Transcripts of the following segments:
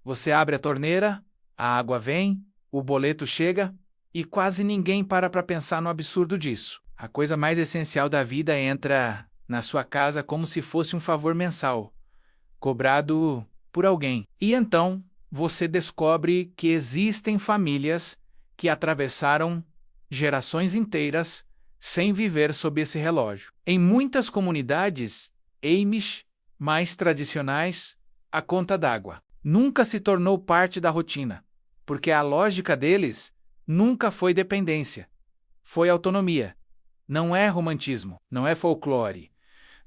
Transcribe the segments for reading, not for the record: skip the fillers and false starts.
Você abre a torneira, a água vem, o boleto chega e quase ninguém para pensar no absurdo disso. A coisa mais essencial da vida entra na sua casa como se fosse um favor mensal, cobrado por alguém. E então você descobre que existem famílias que atravessaram gerações inteiras sem viver sob esse relógio. Em muitas comunidades Amish mais tradicionais, a conta d'água nunca se tornou parte da rotina, porque a lógica deles nunca foi dependência, foi autonomia. Não é romantismo, não é folclore,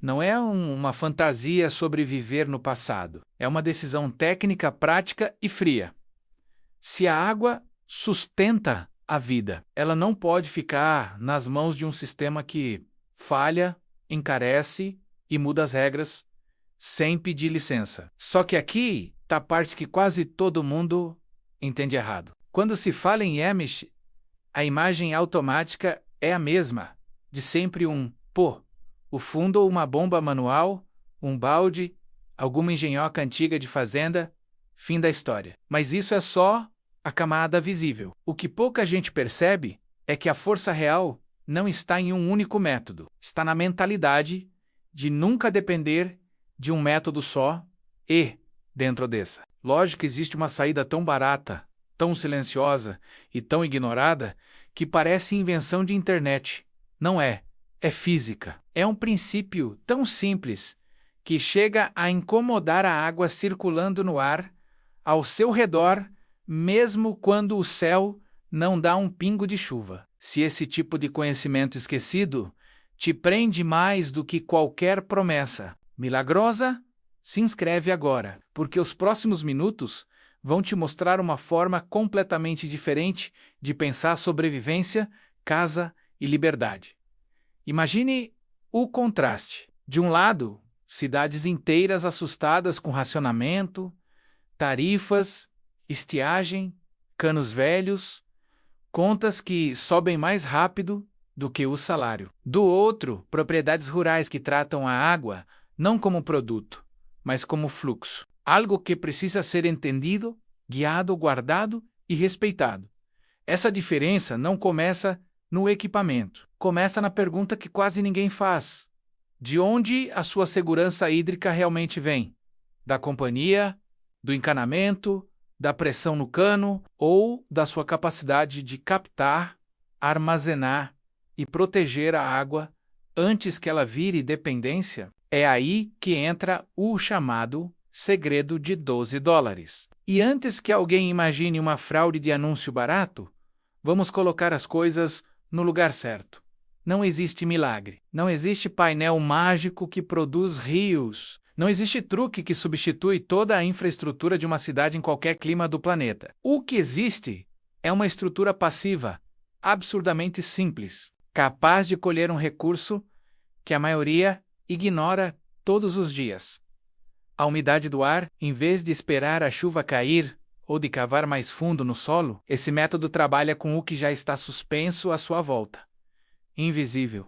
não é uma fantasia sobre viver no passado. É uma decisão técnica, prática e fria. Se a água sustenta a vida, ela não pode ficar nas mãos de um sistema que falha, encarece e muda as regras sem pedir licença. Só que aqui está a parte que quase todo mundo entende errado. Quando se fala em Amish, a imagem automática é a mesma, de sempre o fundo ou uma bomba manual, um balde, alguma engenhoca antiga de fazenda, fim da história. Mas isso é só a camada visível. O que pouca gente percebe é que a força real não está em um único método. Está na mentalidade de nunca depender de um método só e, dentro dessa lógica, existe uma saída tão barata, tão silenciosa e tão ignorada que parece invenção de internet. Não é. É física. É um princípio tão simples que chega a incomodar a água circulando no ar ao seu redor, mesmo quando o céu não dá um pingo de chuva. Se esse tipo de conhecimento esquecido te prende mais do que qualquer promessa milagrosa, se inscreve agora, porque os próximos minutos vão te mostrar uma forma completamente diferente de pensar sobrevivência, casa e liberdade. Imagine o contraste. De um lado, cidades inteiras assustadas com racionamento, tarifas, estiagem, canos velhos, contas que sobem mais rápido do que o salário. Do outro, propriedades rurais que tratam a água não como produto, mas como fluxo. Algo que precisa ser entendido, guiado, guardado e respeitado. Essa diferença não começa no equipamento. Começa na pergunta que quase ninguém faz. De onde a sua segurança hídrica realmente vem? Da companhia, do encanamento, da pressão no cano ou da sua capacidade de captar, armazenar e proteger a água antes que ela vire dependência? É aí que entra o chamado segredo de $12. E antes que alguém imagine uma fraude de anúncio barato, vamos colocar as coisas no lugar certo. Não existe milagre. Não existe painel mágico que produz rios. Não existe truque que substitui toda a infraestrutura de uma cidade em qualquer clima do planeta. O que existe é uma estrutura passiva, absurdamente simples, capaz de colher um recurso que a maioria ignora todos os dias. A umidade do ar, em vez de esperar a chuva cair ou de cavar mais fundo no solo, esse método trabalha com o que já está suspenso à sua volta. Invisível,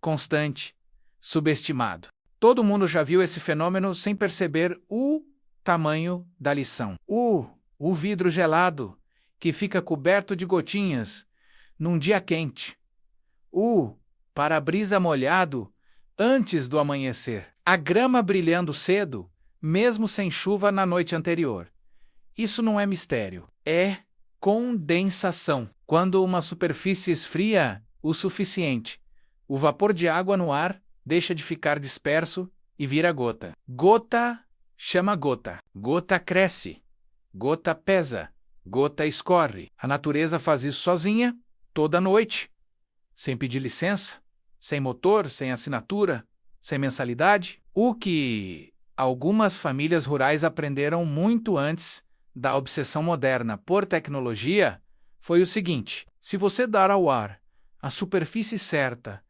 constante, subestimado. Todo mundo já viu esse fenômeno sem perceber o tamanho da lição. O vidro gelado, que fica coberto de gotinhas num dia quente. O para-brisa molhado antes do amanhecer. A grama brilhando cedo, mesmo sem chuva na noite anterior. Isso não é mistério. É condensação. Quando uma superfície esfria o suficiente, o vapor de água no ar deixa de ficar disperso e vira gota. Gota chama gota. Gota cresce. Gota pesa. Gota escorre. A natureza faz isso sozinha, toda noite. Sem pedir licença, sem motor, sem assinatura, sem mensalidade. O que algumas famílias rurais aprenderam muito antes da obsessão moderna por tecnologia foi o seguinte: se você dar ao ar a superfície certa,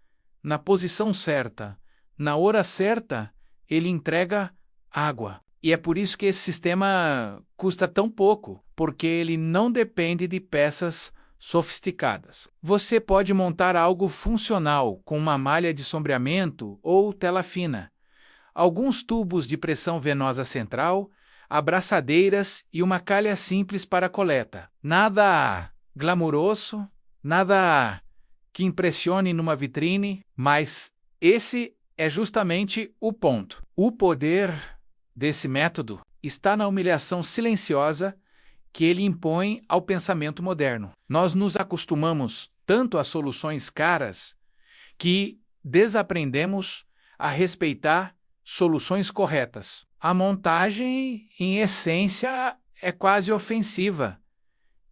na posição certa, na hora certa, ele entrega água. E é por isso que esse sistema custa tão pouco, porque ele não depende de peças sofisticadas. Você pode montar algo funcional com uma malha de sombreamento ou tela fina, alguns tubos de pressão venosa central, abraçadeiras e uma calha simples para a coleta. Nada glamuroso, nada que impressione numa vitrine, mas esse é justamente o ponto. O poder desse método está na humilhação silenciosa que ele impõe ao pensamento moderno. Nós nos acostumamos tanto a soluções caras que desaprendemos a respeitar soluções corretas. A montagem, em essência, é quase ofensiva,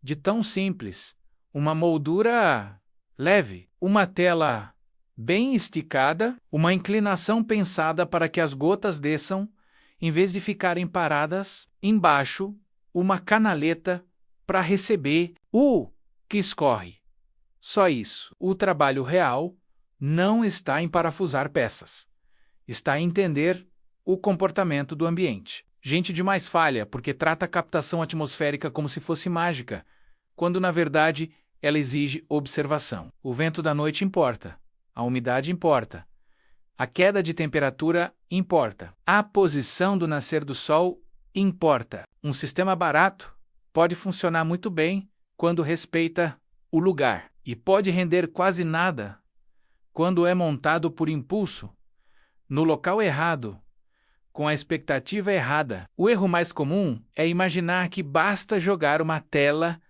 de tão simples. Uma moldura leve, uma tela bem esticada, uma inclinação pensada para que as gotas desçam, em vez de ficarem paradas, embaixo, uma canaleta para receber o que escorre. Só isso. O trabalho real não está em parafusar peças. Está em entender o comportamento do ambiente. Gente demais falha porque trata a captação atmosférica como se fosse mágica, quando na verdade ela exige observação. O vento da noite importa, a umidade importa, a queda de temperatura importa, a posição do nascer do sol importa. Um sistema barato pode funcionar muito bem quando respeita o lugar e pode render quase nada quando é montado por impulso, no local errado, com a expectativa errada. O erro mais comum é imaginar que basta jogar uma tela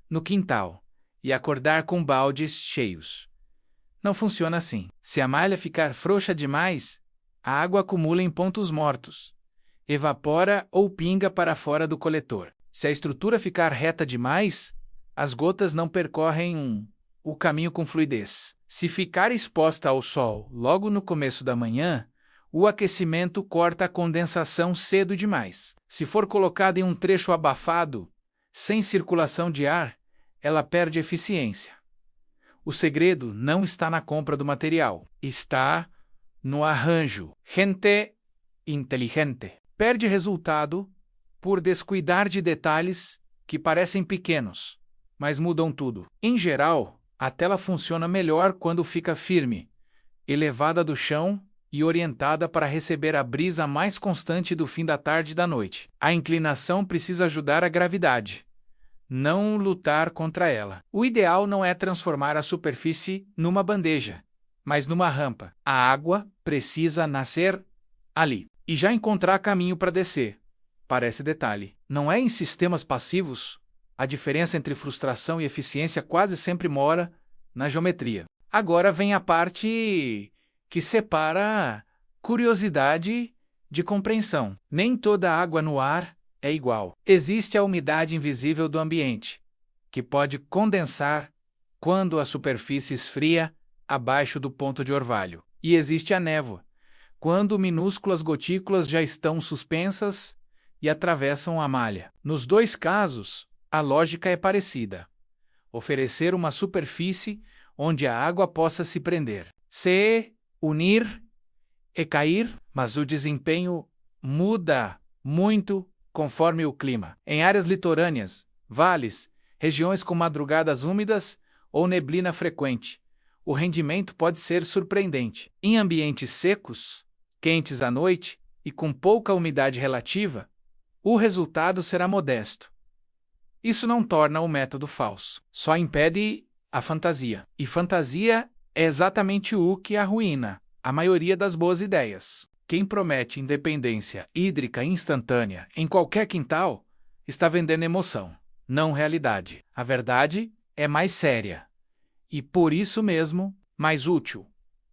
no quintal e acordar com baldes cheios. Não funciona assim. Se a malha ficar frouxa demais, a água acumula em pontos mortos, evapora ou pinga para fora do coletor. Se a estrutura ficar reta demais, as gotas não percorrem o caminho com fluidez. Se ficar exposta ao sol logo no começo da manhã, o aquecimento corta a condensação cedo demais. Se for colocada em um trecho abafado, sem circulação de ar, ela perde eficiência. O segredo não está na compra do material, está no arranjo. Gente inteligente perde resultado por descuidar de detalhes que parecem pequenos, mas mudam tudo. Em geral, a tela funciona melhor quando fica firme, elevada do chão e orientada para receber a brisa mais constante do fim da tarde e da noite. A inclinação precisa ajudar a gravidade, não lutar contra ela. O ideal não é transformar a superfície numa bandeja, mas numa rampa. A água precisa nascer ali e já encontrar caminho para descer. Parece detalhe. Não é em sistemas passivos. A diferença entre frustração e eficiência quase sempre mora na geometria. Agora vem a parte que separa curiosidade de compreensão. Nem toda água no ar é igual. Existe a umidade invisível do ambiente, que pode condensar quando a superfície esfria abaixo do ponto de orvalho. E existe a névoa, quando minúsculas gotículas já estão suspensas e atravessam a malha. Nos dois casos, a lógica é parecida. Oferecer uma superfície onde a água possa se prender, se unir e cair, mas o desempenho muda muito conforme o clima. Em áreas litorâneas, vales, regiões com madrugadas úmidas ou neblina frequente, o rendimento pode ser surpreendente. Em ambientes secos, quentes à noite e com pouca umidade relativa, o resultado será modesto. Isso não torna o método falso, só impede a fantasia. E fantasia é exatamente o que arruína a maioria das boas ideias. Quem promete independência hídrica instantânea em qualquer quintal está vendendo emoção, não realidade. A verdade é mais séria e, por isso mesmo, mais útil.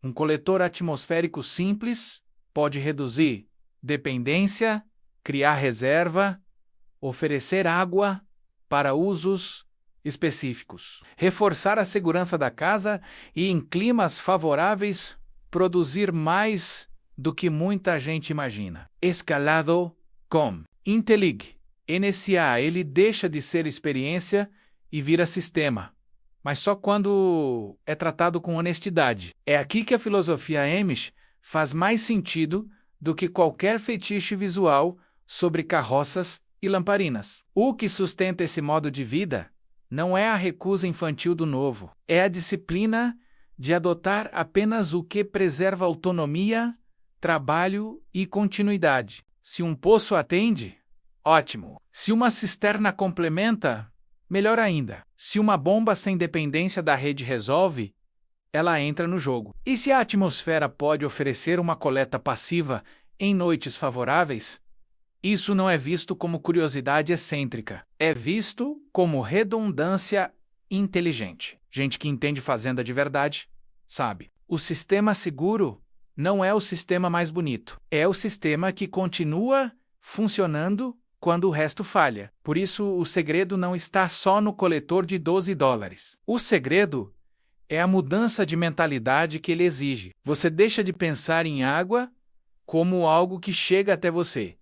Um coletor atmosférico simples pode reduzir dependência, criar reserva, oferecer água para usos específicos, reforçar a segurança da casa e, em climas favoráveis, produzir mais do que muita gente imagina. Escalado com Intelig. NSA, ele deixa de ser experiência e vira sistema, mas só quando é tratado com honestidade. É aqui que a filosofia Amish faz mais sentido do que qualquer fetiche visual sobre carroças e lamparinas. O que sustenta esse modo de vida não é a recusa infantil do novo, é a disciplina de adotar apenas o que preserva autonomia, trabalho e continuidade. Se um poço atende, Ótimo. Se uma cisterna complementa, melhor ainda. Se uma bomba sem dependência da rede resolve, ela entra no jogo. E se a atmosfera pode oferecer uma coleta passiva em noites favoráveis, isso não é visto como curiosidade excêntrica. É visto como redundância inteligente. Gente que entende fazenda de verdade, sabe. O sistema seguro não é o sistema mais bonito. É o sistema que continua funcionando quando o resto falha. Por isso, o segredo não está só no coletor de $12. O segredo é a mudança de mentalidade que ele exige. Você deixa de pensar em água como algo que chega até você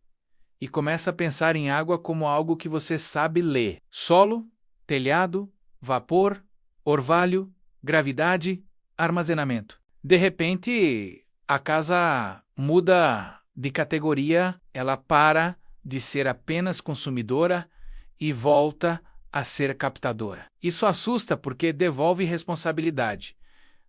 e começa a pensar em água como algo que você sabe ler. Solo, telhado, vapor, orvalho, gravidade, armazenamento. De repente, a casa muda de categoria, ela para de ser apenas consumidora e volta a ser captadora. Isso assusta porque devolve responsabilidade,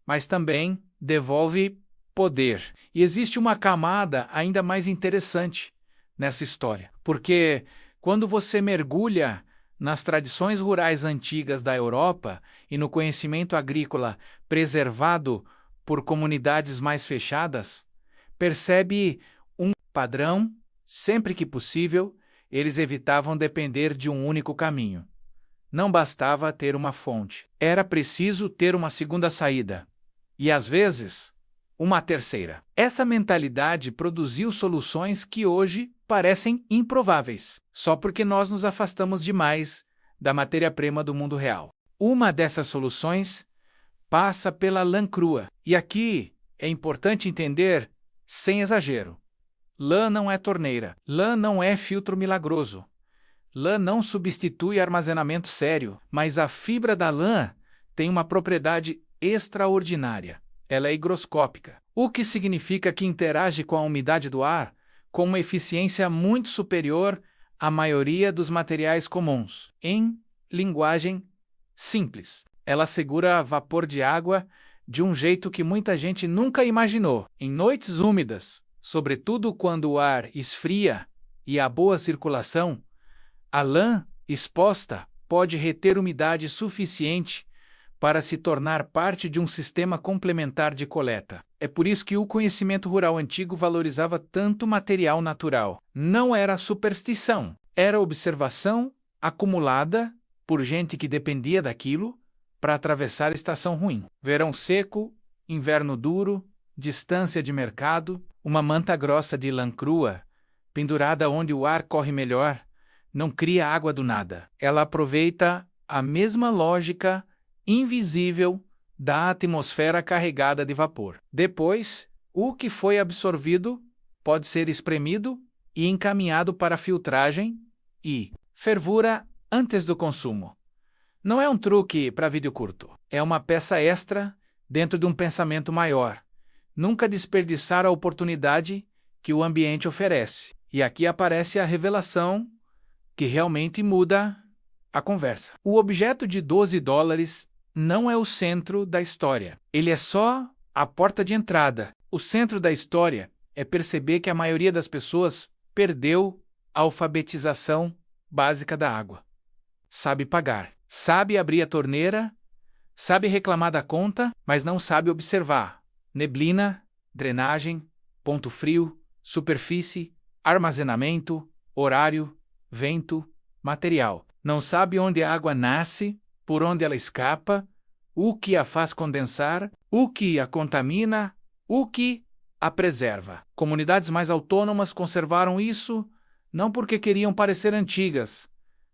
mas também devolve poder. E existe uma camada ainda mais interessante nessa história, porque quando você mergulha nas tradições rurais antigas da Europa e no conhecimento agrícola preservado por comunidades mais fechadas, percebe um padrão. Sempre que possível, eles evitavam depender de um único caminho. Não bastava ter uma fonte. Era preciso ter uma segunda saída. E, às vezes, uma terceira. Essa mentalidade produziu soluções que hoje parecem improváveis, só porque nós nos afastamos demais da matéria-prima do mundo real. Uma dessas soluções passa pela lã crua. E aqui é importante entender, sem exagero, lã não é torneira, lã não é filtro milagroso. Lã não substitui armazenamento sério, mas a fibra da lã tem uma propriedade extraordinária. Ela é higroscópica, o que significa que interage com a umidade do ar com uma eficiência muito superior à maioria dos materiais comuns. Em linguagem simples, ela segura vapor de água de um jeito que muita gente nunca imaginou. Em noites úmidas, sobretudo quando o ar esfria e há boa circulação, a lã exposta pode reter umidade suficiente para se tornar parte de um sistema complementar de coleta. É por isso que o conhecimento rural antigo valorizava tanto material natural. Não era superstição, era observação acumulada por gente que dependia daquilo para atravessar a estação ruim. Verão seco, inverno duro, distância de mercado, uma manta grossa de lã crua, pendurada onde o ar corre melhor, não cria água do nada. Ela aproveita a mesma lógica invisível da atmosfera carregada de vapor. Depois, o que foi absorvido pode ser espremido e encaminhado para filtragem e fervura antes do consumo. Não é um truque para vídeo curto. É uma peça extra dentro de um pensamento maior. Nunca desperdiçar a oportunidade que o ambiente oferece. E aqui aparece a revelação que realmente muda a conversa. O objeto de $12 não é o centro da história. Ele é só a porta de entrada. O centro da história é perceber que a maioria das pessoas perdeu a alfabetização básica da água. Sabe pagar, sabe abrir a torneira, sabe reclamar da conta, mas não sabe observar neblina, drenagem, ponto frio, superfície, armazenamento, horário, vento, material. Não sabe onde a água nasce, por onde ela escapa, o que a faz condensar, o que a contamina, o que a preserva. Comunidades mais autônomas conservaram isso não porque queriam parecer antigas,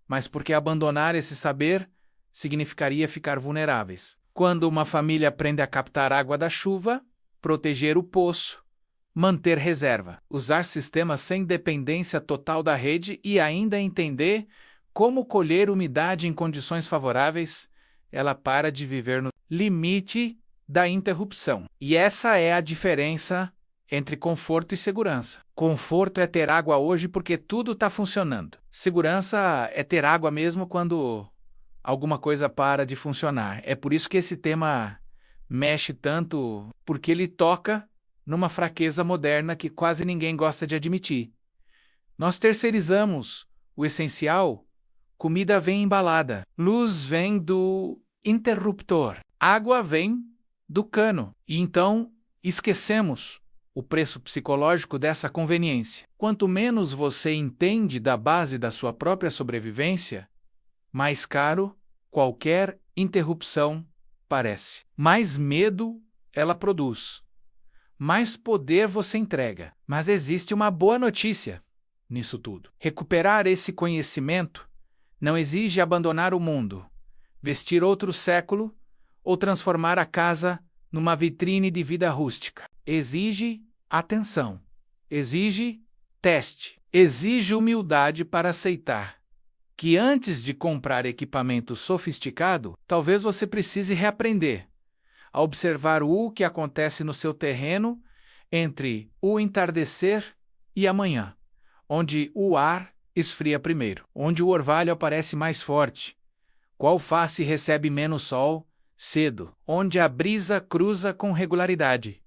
mas porque abandonar esse saber significaria ficar vulneráveis. Quando uma família aprende a captar água da chuva, proteger o poço, manter reserva, usar sistemas sem dependência total da rede e ainda entender como colher umidade em condições favoráveis, ela para de viver no limite da interrupção. E essa é a diferença entre conforto e segurança. Conforto é ter água hoje porque tudo está funcionando. Segurança é ter água mesmo quando alguma coisa para de funcionar. É por isso que esse tema mexe tanto, porque ele toca numa fraqueza moderna que quase ninguém gosta de admitir. Nós terceirizamos o essencial, comida vem embalada, luz vem do interruptor, água vem do cano. E então, esquecemos o preço psicológico dessa conveniência. Quanto menos você entende da base da sua própria sobrevivência, mais caro qualquer interrupção parece. Mais medo ela produz. Mais poder você entrega. Mas existe uma boa notícia nisso tudo. Recuperar esse conhecimento não exige abandonar o mundo, vestir outro século ou transformar a casa numa vitrine de vida rústica. Exige atenção. Exige teste. Exige humildade para aceitar que antes de comprar equipamento sofisticado, talvez você precise reaprender a observar o que acontece no seu terreno entre o entardecer e a manhã, onde o ar esfria primeiro, onde o orvalho aparece mais forte, qual face recebe menos sol cedo, onde a brisa cruza com regularidade,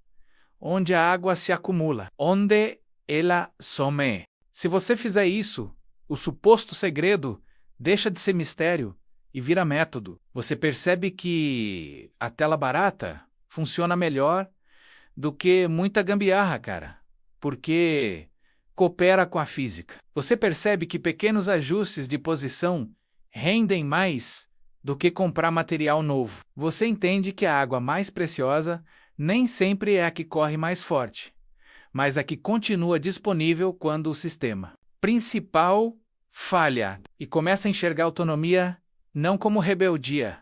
onde a água se acumula, onde ela some. Se você fizer isso, o suposto segredo deixa de ser mistério e vira método. Você percebe que a tela barata funciona melhor do que muita gambiarra, cara, porque coopera com a física. Você percebe que pequenos ajustes de posição rendem mais do que comprar material novo. Você entende que a água mais preciosa nem sempre é a que corre mais forte, mas a que continua disponível quando o sistema principal falha, e começa a enxergar a autonomia não como rebeldia,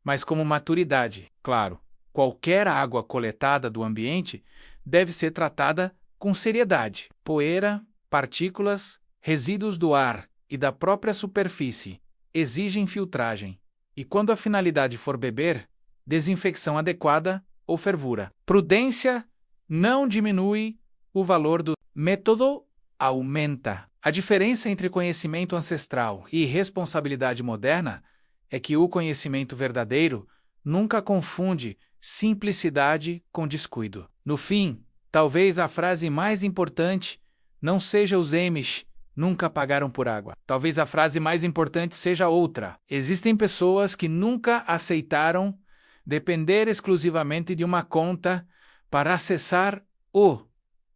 mas como maturidade. Claro, qualquer água coletada do ambiente deve ser tratada com seriedade. Poeira, partículas, resíduos do ar e da própria superfície exigem filtragem, e quando a finalidade for beber, desinfecção adequada ou fervura. Prudência não diminui o valor do método, aumenta. A diferença entre conhecimento ancestral e responsabilidade moderna é que o conhecimento verdadeiro nunca confunde simplicidade com descuido. No fim, talvez a frase mais importante não seja os Amish nunca pagaram por água. Talvez a frase mais importante seja outra. Existem pessoas que nunca aceitaram depender exclusivamente de uma conta para acessar o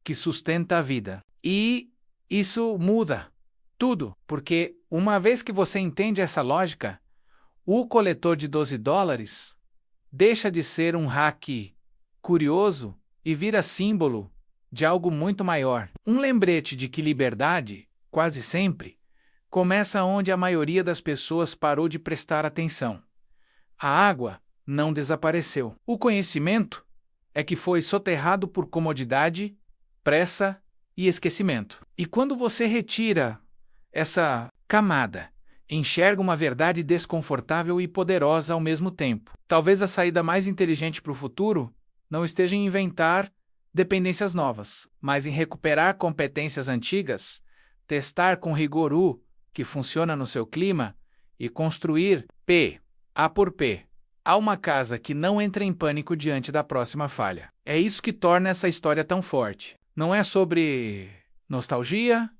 que sustenta a vida. E isso muda tudo, porque uma vez que você entende essa lógica, o coletor de $12 deixa de ser um hack curioso e vira símbolo de algo muito maior. Um lembrete de que liberdade, quase sempre, começa onde a maioria das pessoas parou de prestar atenção. A água não desapareceu. O conhecimento é que foi soterrado por comodidade, pressa e esquecimento. E quando você retira essa camada, enxerga uma verdade desconfortável e poderosa ao mesmo tempo. Talvez a saída mais inteligente para o futuro não esteja em inventar dependências novas, mas em recuperar competências antigas, testar com rigor o que funciona no seu clima e construir A por P. Há uma casa que não entra em pânico diante da próxima falha. É isso que torna essa história tão forte. Não é sobre nostalgia,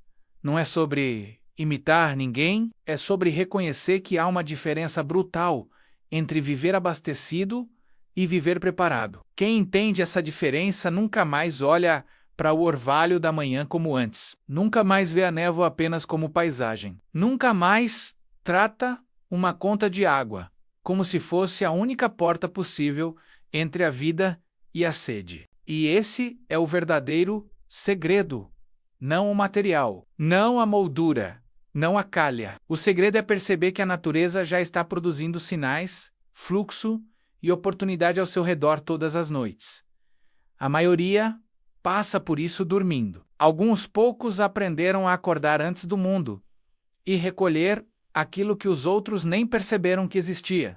não é sobre imitar ninguém, é sobre reconhecer que há uma diferença brutal entre viver abastecido e viver preparado. Quem entende essa diferença nunca mais olha para o orvalho da manhã como antes. Nunca mais vê a névoa apenas como paisagem. Nunca mais trata uma conta de água como se fosse a única porta possível entre a vida e a sede. E esse é o verdadeiro segredo, não o material, não a moldura, não a calha. O segredo é perceber que a natureza já está produzindo sinais, fluxo e oportunidade ao seu redor todas as noites. A maioria passa por isso dormindo. Alguns poucos aprenderam a acordar antes do mundo e recolher aquilo que os outros nem perceberam que existia.